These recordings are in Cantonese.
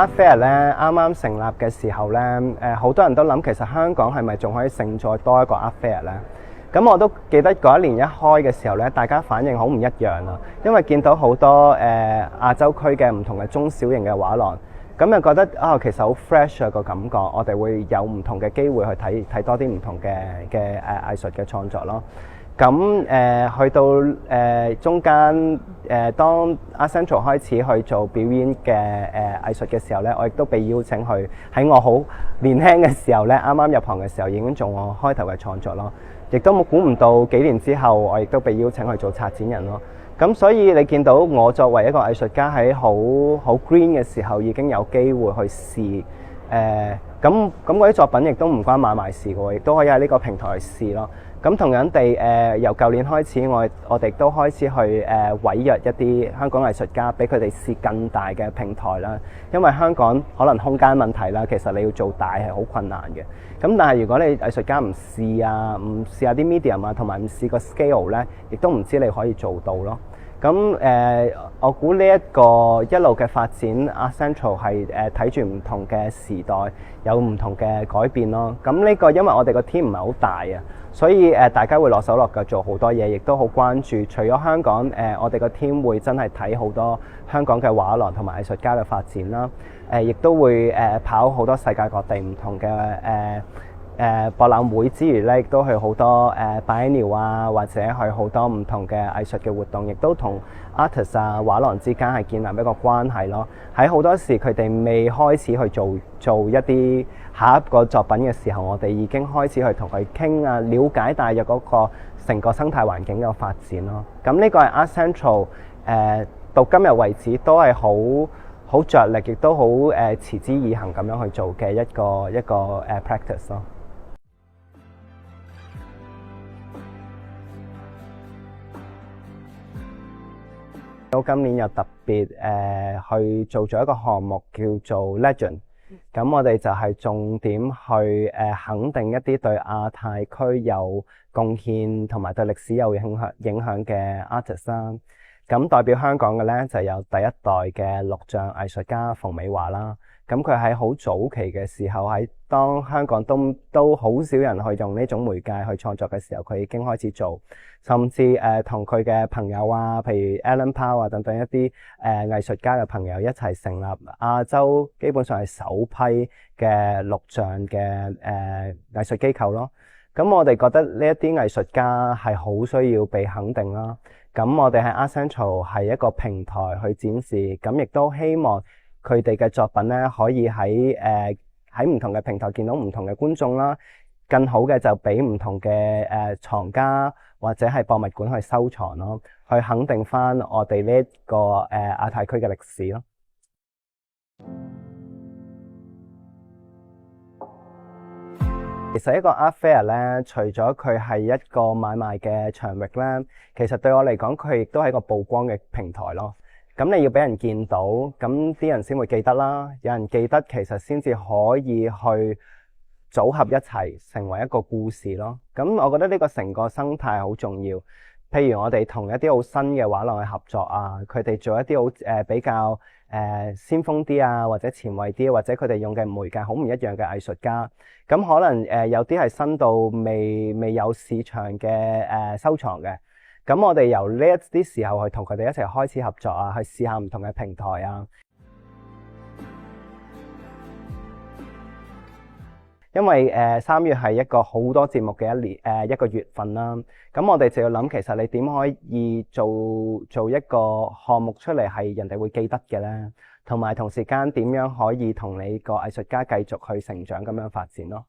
Art Fair 咧啱啱成立嘅時候咧，好多人都諗其實香港係咪仲可以承載多一個 Art Fair 咧？咁我都記得嗰一年一開嘅時候咧，大家反應好唔一樣啊，因為見到好多亞洲區嘅唔同嘅中小型嘅畫廊，咁又覺得其實好 fresh 啊個感覺，我哋會有唔同嘅機會去睇多啲唔同嘅藝術嘅創作咯。咁去到中間當 Art Central 開始去做表演嘅藝術嘅時候咧，我亦都被邀請去喺我好年輕嘅時候咧，啱啱入行嘅時候已經做我開頭嘅創作咯。亦都冇估唔到幾年之後，我亦都被邀請去做策展人咯。咁所以你見到我作為一個藝術家喺好 green 嘅時候已經有機會去試咁嗰啲作品亦都唔關買賣事嘅，亦都可以喺呢個平台去試咯。咁同樣地由舊年開始，我哋都開始去委約一啲香港藝術家，俾佢哋試更大嘅平台啦。因為香港可能空間問題啦，其實你要做大係好困難嘅。咁但係如果你藝術家唔試下啲 medium 啊，同埋唔試個 scale 咧，亦都唔知你可以做到咯。咁我估呢一個一路嘅發展 Art Central 係睇住唔同嘅時代有唔同嘅改變咯。咁呢個因為我哋個 team 唔係好大啊，所以大家會落手落腳做好多嘢，亦都好關注。除咗香港我哋個 team 會真係睇好多香港嘅畫廊同埋藝術家嘅發展啦。亦都會跑好多世界各地唔同嘅博覽會之餘咧，亦都去好多biennial啊，或者去好多唔同嘅藝術嘅活動，亦都同 artist 啊畫廊之間係建立一個關係咯。喺好多時佢哋未開始去做一啲下一個作品嘅時候，我哋已經開始去同佢傾啊，了解大約嗰個成個生態環境嘅發展咯。咁呢個係 Art Central 到今日為止都係好着力，亦都好持之以恆咁樣去做嘅一個practice 咯。到今年又特別去做咗一個項目叫做 Legend，咁我哋就係重點去肯定一啲對亞太區有貢獻同埋對歷史有影響嘅 artist 啦。咁代表香港嘅咧就有第一代嘅錄像藝術家馮美華啦。咁佢喺好早期嘅時候，喺當香港都好少人去用呢種媒介去創作嘅時候，佢已經開始做，甚至同佢嘅朋友啊，譬如 Alan Powell 啊等等一啲藝術家嘅朋友一齊成立亞洲基本上係首批嘅錄像嘅藝術機構咯。咁我哋覺得呢一啲藝術家係好需要被肯定啦。咁我哋喺 Art Central 係一個平台去展示，咁亦都希望佢哋嘅作品咧可以喺唔同嘅平台見到唔同嘅觀眾啦。更好嘅就俾唔同嘅藏家或者係博物館去收藏咯，去肯定翻我哋呢一個亞太區嘅歷史咯。其實一個 Art Fair 咧，除咗佢係一個買賣嘅場域咧，其實對我嚟講，佢亦都係一個曝光嘅平台咯。咁你要俾人見到，咁啲人先會記得啦。有人記得，其實先至可以去組合一齊成為一個故事咯。咁我覺得呢個成個生態好重要。譬如我哋同一啲好新嘅畫廊去合作啊，佢哋做一啲好比較先鋒啲啊，或者前衛啲，或者佢哋用嘅媒介好唔一樣嘅藝術家，咁可能有啲係新到未有市場嘅收藏嘅，咁我哋由呢一啲時候去同佢哋一齊開始合作啊，去試下唔同嘅平台啊。因為3月係一個好多節目嘅一個月份啦，咁我哋就要諗，其實你點可以做一個項目出嚟係人哋會記得嘅咧，同埋同時間點樣可以同你個藝術家繼續去成長咁樣發展咯。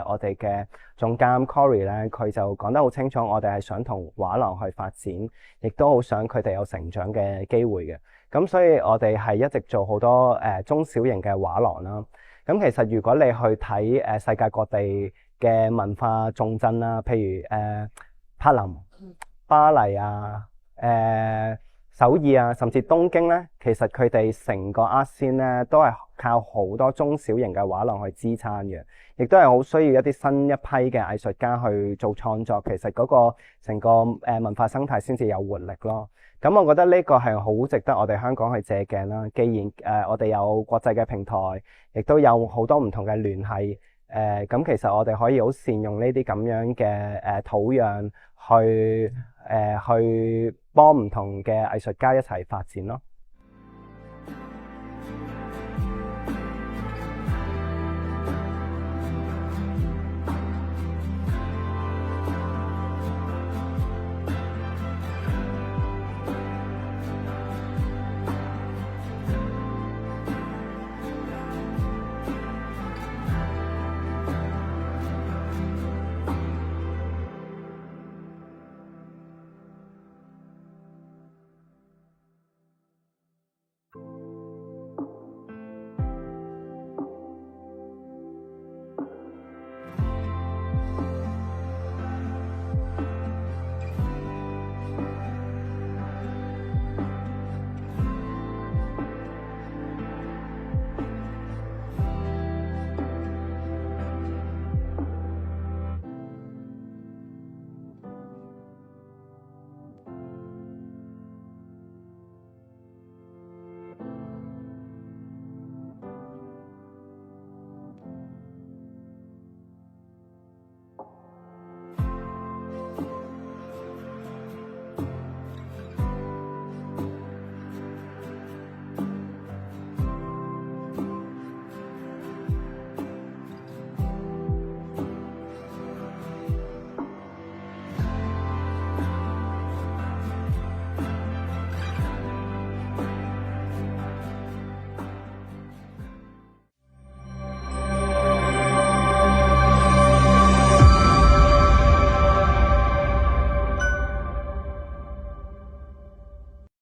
我哋嘅總監 Cory 咧，佢就講得好清楚，我哋係想同畫廊去發展，亦都好想佢哋有成長嘅機會嘅。咁所以我哋係一直做好多中小型嘅畫廊啦。咁其實如果你去睇世界各地嘅文化重鎮啦，譬如柏林、巴黎啊，首爾啊，甚至東京咧，其實佢哋成個 art scene 咧都係靠好多中小型嘅畫廊去支撐嘅，亦都係好需要一啲新一批嘅藝術家去做創作。其實嗰個成個文化生態先至有活力咯。咁我覺得呢個係好值得我哋香港去借鏡啦。既然我哋有國際嘅平台，亦都有好多唔同嘅聯繫，咁其實我哋可以好善用呢啲咁樣嘅土壤去幫唔同嘅藝術家一齊發展咯。